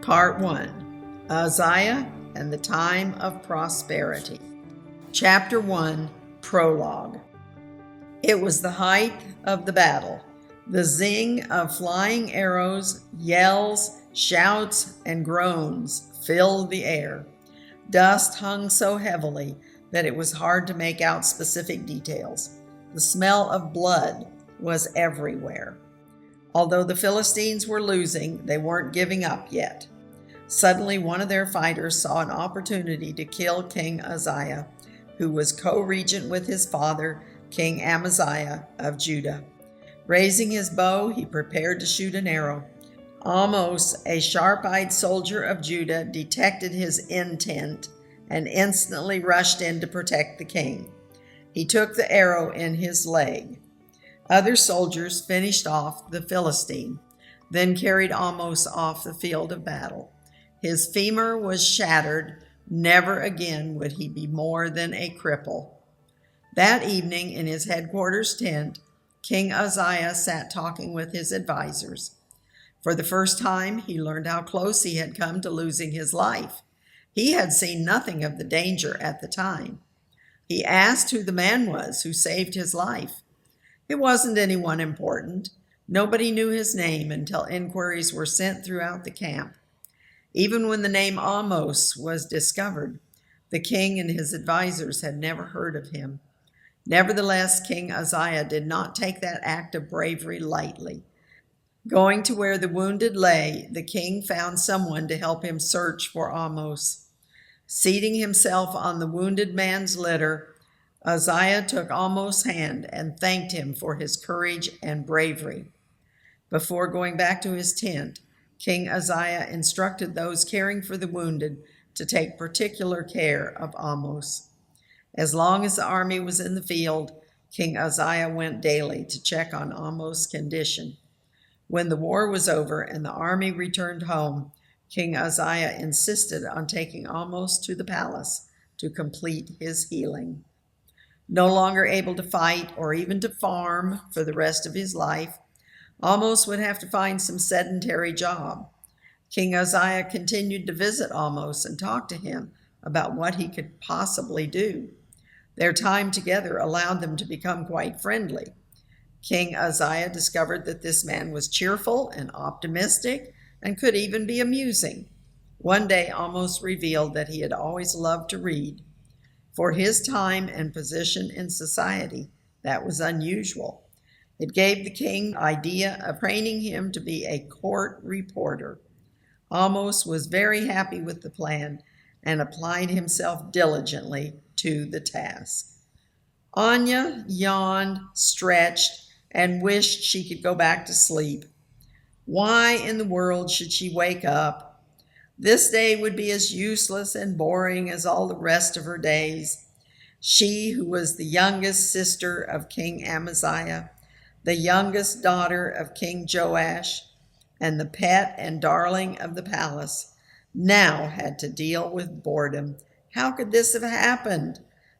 Part 1. Uzziah and the Time of Prosperity. Chapter 1. Prologue. It was the height of the battle. The zing of flying arrows, yells, shouts, and groans filled the air. Dust hung so heavily that it was hard to make out specific details. The smell of blood was everywhere. Although the Philistines were losing, they weren't giving up yet. Suddenly, one of their fighters saw an opportunity to kill King Uzziah, who was co-regent with his father, King Amaziah of Judah. Raising his bow, he prepared to shoot an arrow. Amos, a sharp-eyed soldier of Judah, detected his intent and instantly rushed in to protect the king. He took the arrow in his leg. Other soldiers finished off the Philistine, then carried Amos off the field of battle. His femur was shattered. Never again would he be more than a cripple. That evening, in his headquarters tent, King Uzziah sat talking with his advisors. For the first time, he learned how close he had come to losing his life. He had seen nothing of the danger at the time. He asked who the man was who saved his life. It wasn't anyone important. Nobody knew his name until inquiries were sent throughout the camp. Even when the name Amos was discovered, the king and his advisors had never heard of him. Nevertheless, King Uzziah did not take that act of bravery lightly. Going to where the wounded lay, the king found someone to help him search for Amos. Seating himself on the wounded man's litter, Uzziah took Amos' hand and thanked him for his courage and bravery. Before going back to his tent, King Uzziah instructed those caring for the wounded to take particular care of Amos. As long as the army was in the field, King Uzziah went daily to check on Amos' condition. When the war was over and the army returned home, King Uzziah insisted on taking Amos to the palace to complete his healing. No longer able to fight or even to farm for the rest of his life, Amos would have to find some sedentary job. King Uzziah continued to visit Amos and talk to him about what he could possibly do. Their time together allowed them to become quite friendly. King Uzziah discovered that this man was cheerful and optimistic and could even be amusing. One day, Amos revealed that he had always loved to read. For his time and position in society, that was unusual. It gave the king the idea of training him to be a court reporter. Amos was very happy with the plan and applied himself diligently to the task. Anya yawned, stretched, and wished she could go back to sleep. Why in the world should she wake up? This day would be as useless and boring as all the rest of her days. She, who was the youngest sister of King Amaziah, the youngest daughter of King Joash, and the pet and darling of the palace, now had to deal with boredom. How could this have happened?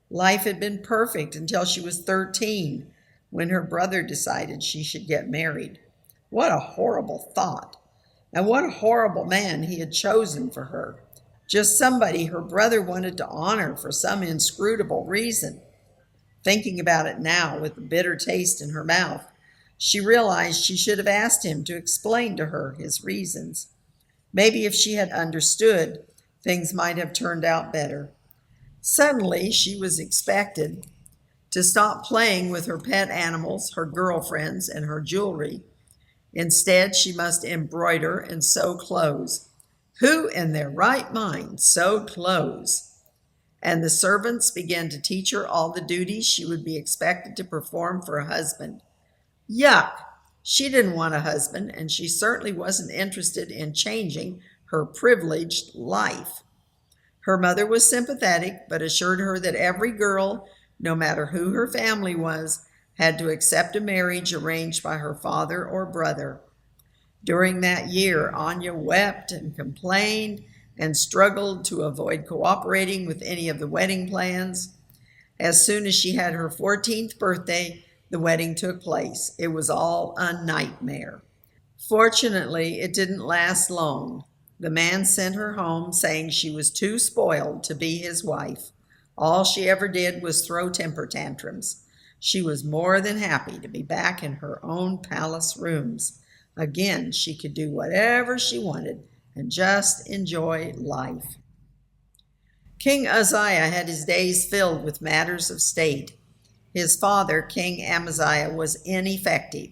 Life had been perfect until she was 13, when her brother decided she should get married. What a horrible thought! And what a horrible man he had chosen for her. Just somebody her brother wanted to honor for some inscrutable reason. Thinking about it now with a bitter taste in her mouth, she realized she should have asked him to explain to her his reasons. Maybe if she had understood, things might have turned out better. Suddenly, she was expected to stop playing with her pet animals, her girlfriends, and her jewelry. Instead, she must embroider and sew clothes. Who in their right mind sewed clothes? And the servants began to teach her all the duties she would be expected to perform for a husband. Yuck! She didn't want a husband, and she certainly wasn't interested in changing her privileged life. Her mother was sympathetic, but assured her that every girl, no matter who her family was, had to accept a marriage arranged by her father or brother. During that year, Anya wept and complained and struggled to avoid cooperating with any of the wedding plans. As soon as she had her 14th birthday, the wedding took place. It was all a nightmare. Fortunately, it didn't last long. The man sent her home, saying she was too spoiled to be his wife. All she ever did was throw temper tantrums. She was more than happy to be back in her own palace rooms. Again, she could do whatever she wanted and just enjoy life. King Uzziah had his days filled with matters of state. His father, King Amaziah, was ineffective.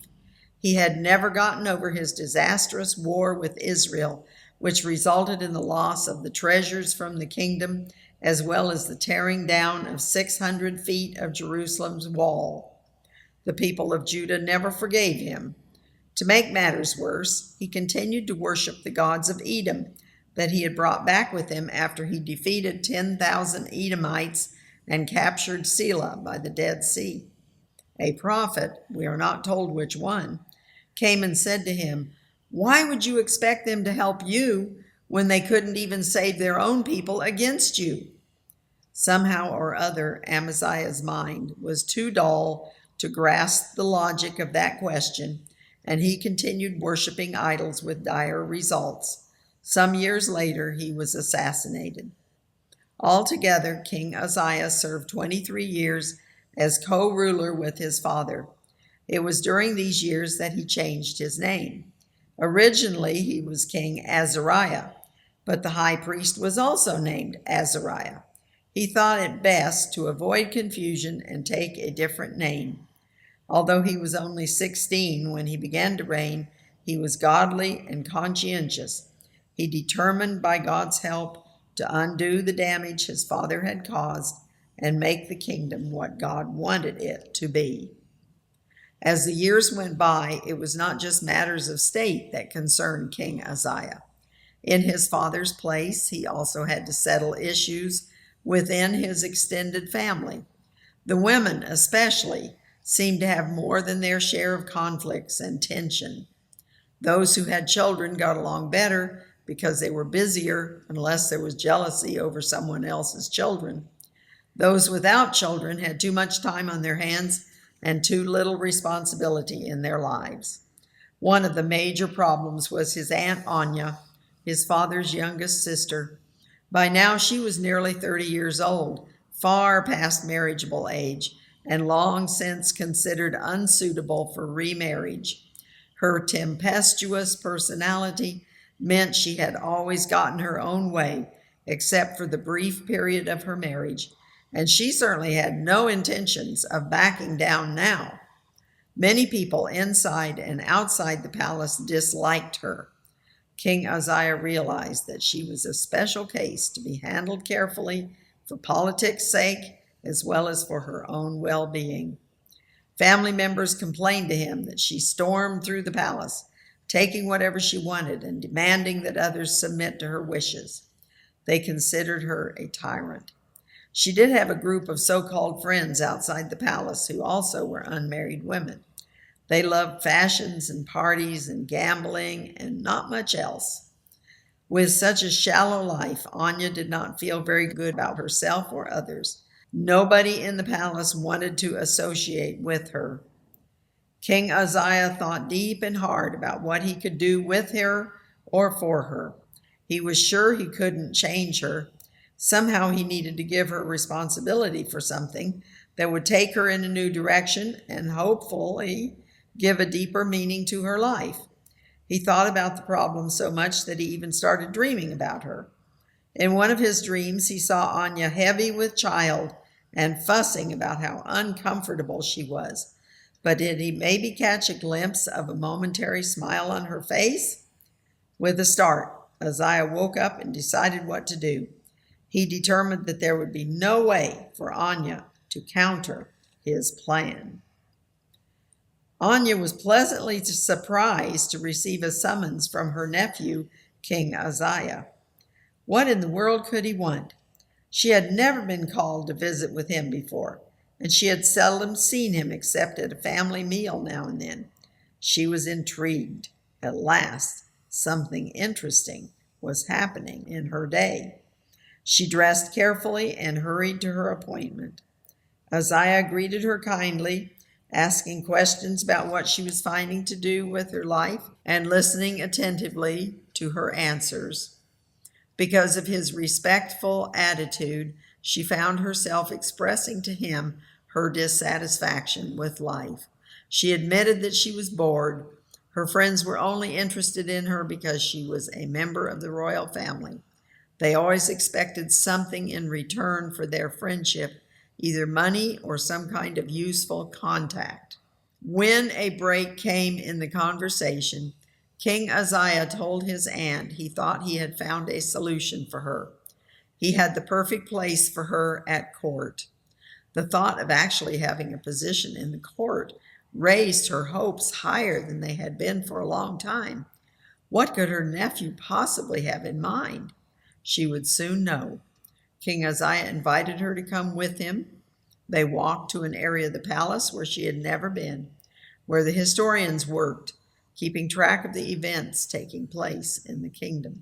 He had never gotten over his disastrous war with Israel, which resulted in the loss of the treasures from the kingdom, as well as the tearing down of 600 feet of Jerusalem's wall. The people of Judah never forgave him. To make matters worse, he continued to worship the gods of Edom that he had brought back with him after he defeated 10,000 Edomites and captured Selah by the Dead Sea. A prophet, we are not told which one, came and said to him, "Why would you expect them to help you when they couldn't even save their own people against you?" Somehow or other, Amaziah's mind was too dull to grasp the logic of that question, and he continued worshiping idols with dire results. Some years later, he was assassinated. Altogether, King Uzziah served 23 years as co-ruler with his father. It was during these years that he changed his name. Originally, he was King Azariah, but the high priest was also named Azariah. He thought it best to avoid confusion and take a different name. Although he was only 16 when he began to reign, he was godly and conscientious. He determined by God's help to undo the damage his father had caused and make the kingdom what God wanted it to be. As the years went by, it was not just matters of state that concerned King Uzziah. In his father's place, he also had to settle issues within his extended family. The women, especially, seemed to have more than their share of conflicts and tension. Those who had children got along better because they were busier, unless there was jealousy over someone else's children. Those without children had too much time on their hands and too little responsibility in their lives. One of the major problems was his Aunt Anya, his father's youngest sister. By now she was nearly 30 years old, far past marriageable age, and long since considered unsuitable for remarriage. Her tempestuous personality meant she had always gotten her own way, except for the brief period of her marriage, and she certainly had no intentions of backing down now. Many people inside and outside the palace disliked her. King Uzziah realized that she was a special case to be handled carefully for politics' sake as well as for her own well-being. Family members complained to him that she stormed through the palace, taking whatever she wanted and demanding that others submit to her wishes. They considered her a tyrant. She did have a group of so-called friends outside the palace who also were unmarried women. They loved fashions and parties and gambling and not much else. With such a shallow life, Anya did not feel very good about herself or others. Nobody in the palace wanted to associate with her. King Uzziah thought deep and hard about what he could do with her or for her. He was sure he couldn't change her. Somehow he needed to give her responsibility for something that would take her in a new direction and hopefully give a deeper meaning to her life. He thought about the problem so much that he even started dreaming about her. In one of his dreams, he saw Anya heavy with child and fussing about how uncomfortable she was. But did he maybe catch a glimpse of a momentary smile on her face? With a start, Uzziah woke up and decided what to do. He determined that there would be no way for Anya to counter his plan. Anya was pleasantly surprised to receive a summons from her nephew, King Uzziah. What in the world could he want? She had never been called to visit with him before, and she had seldom seen him except at a family meal now and then. She was intrigued. At last, something interesting was happening in her day. She dressed carefully and hurried to her appointment. Uzziah greeted her kindly, asking questions about what she was finding to do with her life and listening attentively to her answers. Because of his respectful attitude, she found herself expressing to him her dissatisfaction with life. She admitted that she was bored. Her friends were only interested in her because she was a member of the royal family. They always expected something in return for their friendship, either money or some kind of useful contact. When a break came in the conversation, King Uzziah told his aunt he thought he had found a solution for her. He had the perfect place for her at court. The thought of actually having a position in the court raised her hopes higher than they had been for a long time. What could her nephew possibly have in mind? She would soon know. King Uzziah invited her to come with him. They walked to an area of the palace where she had never been, where the historians worked, keeping track of the events taking place in the kingdom.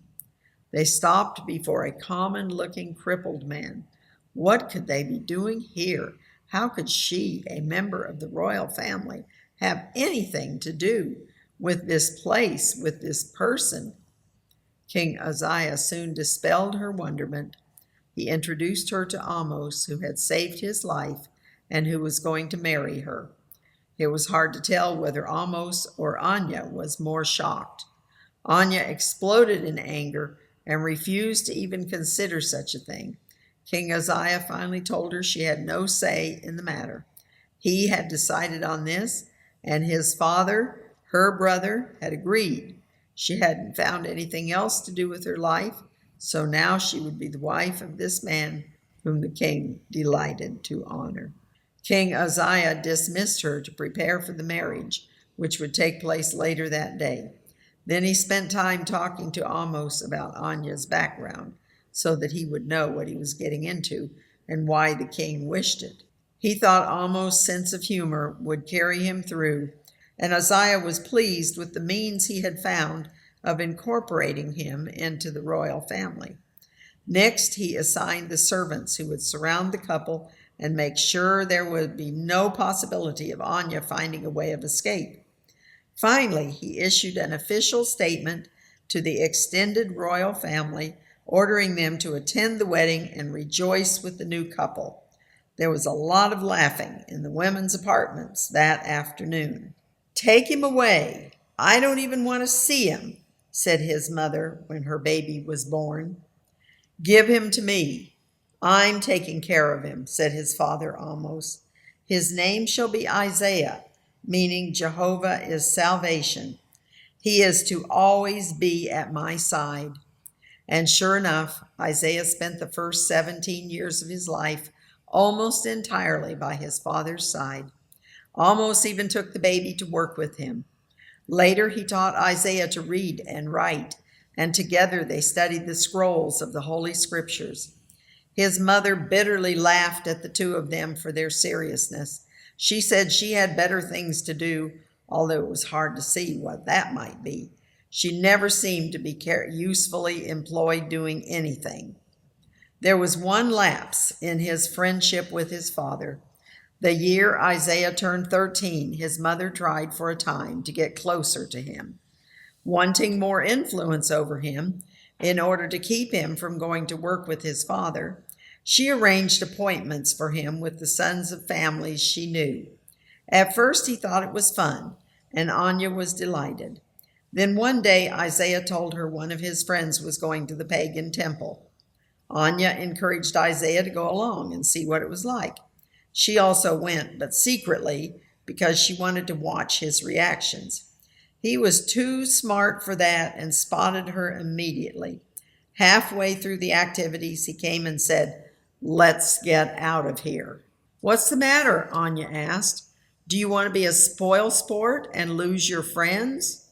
They stopped before a common-looking crippled man. What could they be doing here? How could she, a member of the royal family, have anything to do with this place, with this person? King Uzziah soon dispelled her wonderment. He introduced her to Amos, who had saved his life and who was going to marry her. It was hard to tell whether Amos or Anya was more shocked. Anya exploded in anger and refused to even consider such a thing. King Uzziah finally told her she had no say in the matter. He had decided on this, and his father, her brother, had agreed. She hadn't found anything else to do with her life, so now she would be the wife of this man whom the king delighted to honor. King Uzziah dismissed her to prepare for the marriage, which would take place later that day. Then he spent time talking to Amos about Anya's background, so that he would know what he was getting into and why the king wished it. He thought Amos' sense of humor would carry him through, and Uzziah was pleased with the means he had found of incorporating him into the royal family. Next, he assigned the servants who would surround the couple and make sure there would be no possibility of Anya finding a way of escape. Finally, he issued an official statement to the extended royal family, ordering them to attend the wedding and rejoice with the new couple. There was a lot of laughing in the women's apartments that afternoon. "Take him away. I don't even want to see him," said his mother when her baby was born. "Give him to me. I'm taking care of him," said his father Amos. "His name shall be Isaiah, meaning Jehovah is salvation. He is to always be at my side." And sure enough, Isaiah spent the first 17 years of his life almost entirely by his father's side. Amos even took the baby to work with him. Later, he taught Isaiah to read and write, and together they studied the scrolls of the Holy Scriptures. His mother bitterly laughed at the two of them for their seriousness. She said she had better things to do, although it was hard to see what that might be. She never seemed to be usefully employed doing anything. There was one lapse in his friendship with his father. The year Isaiah turned 13, his mother tried for a time to get closer to him. Wanting more influence over him, in order to keep him from going to work with his father, she arranged appointments for him with the sons of families she knew. At first he thought it was fun, and Anya was delighted. Then one day Isaiah told her one of his friends was going to the pagan temple. Anya encouraged Isaiah to go along and see what it was like. She also went, but secretly, because she wanted to watch his reactions. He was too smart for that and spotted her immediately. Halfway through the activities, he came and said, "Let's get out of here." "What's the matter?" Anya asked. "Do you want to be a spoil sport and lose your friends?"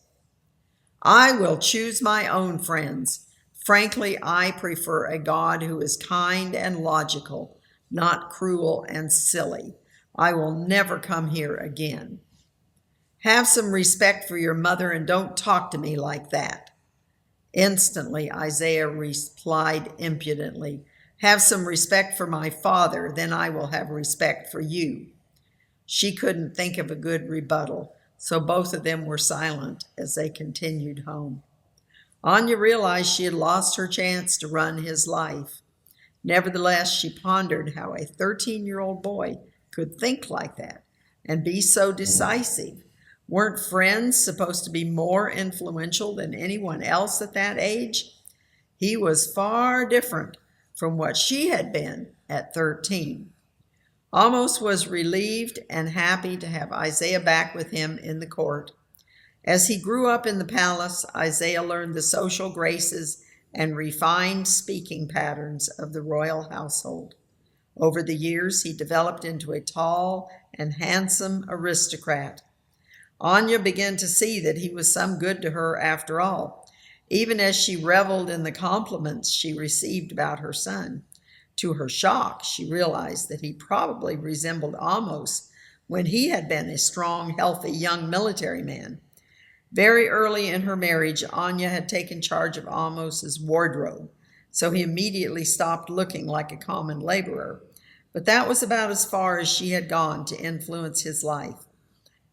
"I will choose my own friends. Frankly, I prefer a God who is kind and logical, not cruel and silly. I will never come here again." "Have some respect for your mother and don't talk to me like that." Instantly, Isaiah replied impudently, "Have some respect for my father, then I will have respect for you." She couldn't think of a good rebuttal, so both of them were silent as they continued home. Anya realized she had lost her chance to run his life. Nevertheless, she pondered how a 13-year-old boy could think like that and be so decisive. Weren't friends supposed to be more influential than anyone else at that age? He was far different from what she had been at 13. Amos was relieved and happy to have Uzziah back with him in the court. As he grew up in the palace, Uzziah learned the social graces and refined speaking patterns of the royal household. Over the years, he developed into a tall and handsome aristocrat. Anya began to see that he was some good to her after all, even as she reveled in the compliments she received about her son. To her shock, she realized that he probably resembled Amos when he had been a strong, healthy young military man. Very early in her marriage, Anya had taken charge of Amos's wardrobe, so he immediately stopped looking like a common laborer. But that was about as far as she had gone to influence his life.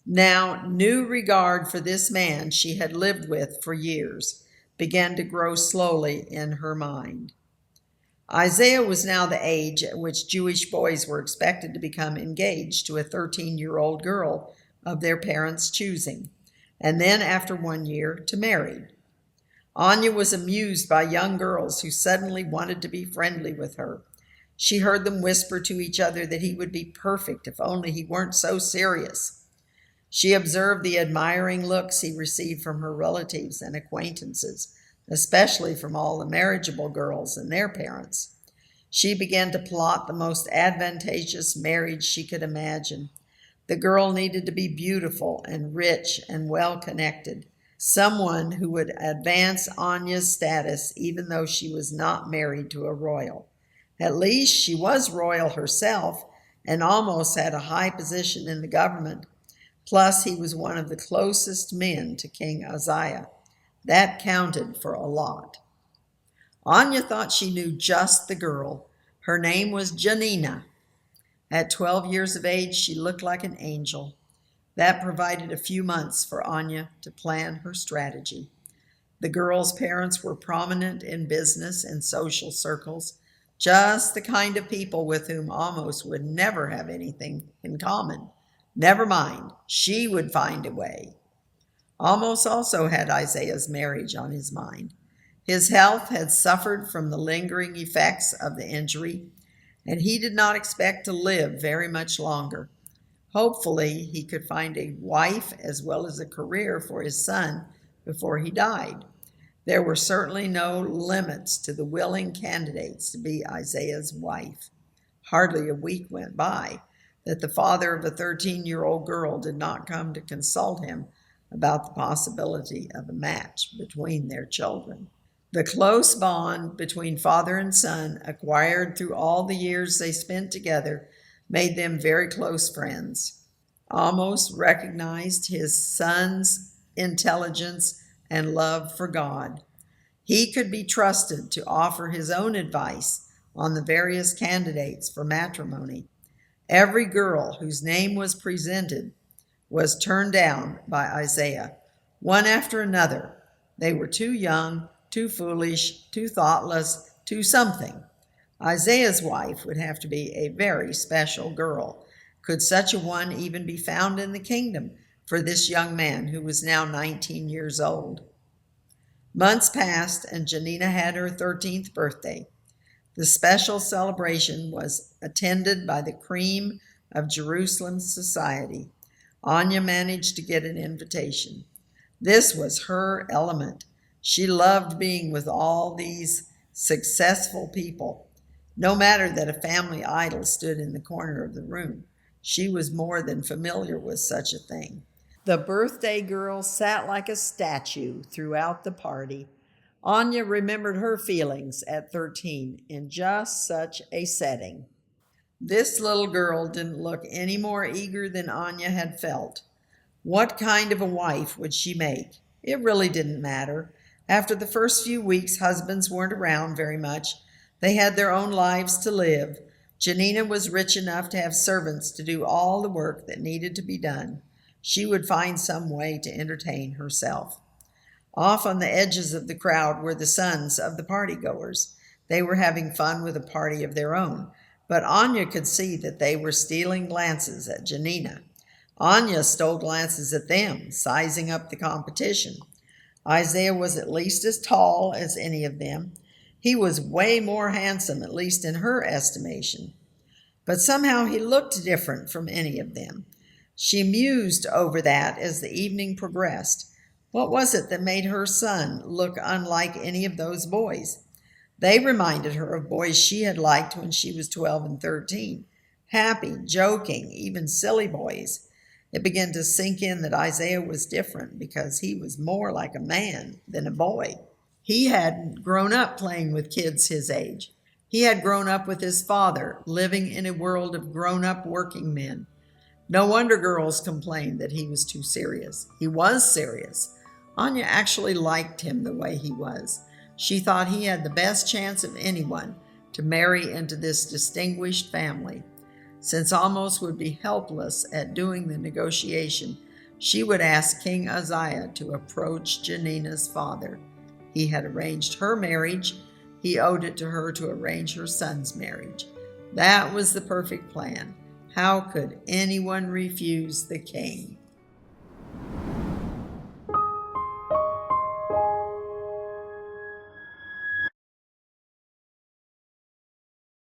Now, new regard for this man she had lived with for years began to grow slowly in her mind. Uzziah was now the age at which Jewish boys were expected to become engaged to a 13-year-old girl of their parents' choosing, and then after 1 year to marry. Anya was amused by young girls who suddenly wanted to be friendly with her. She heard them whisper to each other that he would be perfect if only he weren't so serious. She observed the admiring looks he received from her relatives and acquaintances, especially from all the marriageable girls and their parents. She began to plot the most advantageous marriage she could imagine. The girl needed to be beautiful and rich and well-connected, someone who would advance Anya's status even though she was not married to a royal. At least she was royal herself and almost had a high position in the government. Plus, he was one of the closest men to King Uzziah. That counted for a lot. Anya thought she knew just the girl. Her name was Janina. At 12 years of age, she looked like an angel. That provided a few months for Anya to plan her strategy. The girl's parents were prominent in business and social circles, just the kind of people with whom Amos would never have anything in common. Never mind, she would find a way. Amos also had Uzziah's marriage on his mind. His health had suffered from the lingering effects of the injury, and he did not expect to live very much longer. Hopefully, he could find a wife as well as a career for his son before he died. There were certainly no limits to the willing candidates to be Uzziah's wife. Hardly a week went by that the father of a 13-year-old girl did not come to consult him about the possibility of a match between their children. The close bond between father and son, acquired through all the years they spent together, made them very close friends. Amos recognized his son's intelligence and love for God. He could be trusted to offer his own advice on the various candidates for matrimony. Every girl whose name was presented was turned down by Uzziah, one after another. They were too young, too foolish, too thoughtless, too something. Uzziah's wife would have to be a very special girl. Could such a one even be found in the kingdom for this young man who was now 19 years old? Months passed, and Janina had her 13th birthday. The special celebration was attended by the cream of Jerusalem's society. Anya managed to get an invitation. This was her element. She loved being with all these successful people. No matter that a family idol stood in the corner of the room, she was more than familiar with such a thing. The birthday girl sat like a statue throughout the party. Anya remembered her feelings at 13 in just such a setting. This little girl didn't look any more eager than Anya had felt. What kind of a wife would she make? It really didn't matter. After the first few weeks, husbands weren't around very much. They had their own lives to live. Janina was rich enough to have servants to do all the work that needed to be done. She would find some way to entertain herself. Off on the edges of the crowd were the sons of the partygoers. They were having fun with a party of their own, but Anya could see that they were stealing glances at Janina. Anya stole glances at them, sizing up the competition. Uzziah was at least as tall as any of them. He was way more handsome, at least in her estimation. But somehow he looked different from any of them. She mused over that as the evening progressed. What was it that made her son look unlike any of those boys? They reminded her of boys she had liked when she was 12 and 13. Happy, joking, even silly boys. It began to sink in that Uzziah was different because he was more like a man than a boy. He hadn't grown up playing with kids his age. He had grown up with his father, living in a world of grown-up working men. No wonder girls complained that he was too serious. He was serious. Anya actually liked him the way he was. She thought he had the best chance of anyone to marry into this distinguished family. Since Almos would be helpless at doing the negotiation, she would ask King Uzziah to approach Janina's father. He had arranged her marriage. He owed it to her to arrange her son's marriage. That was the perfect plan. How could anyone refuse the king?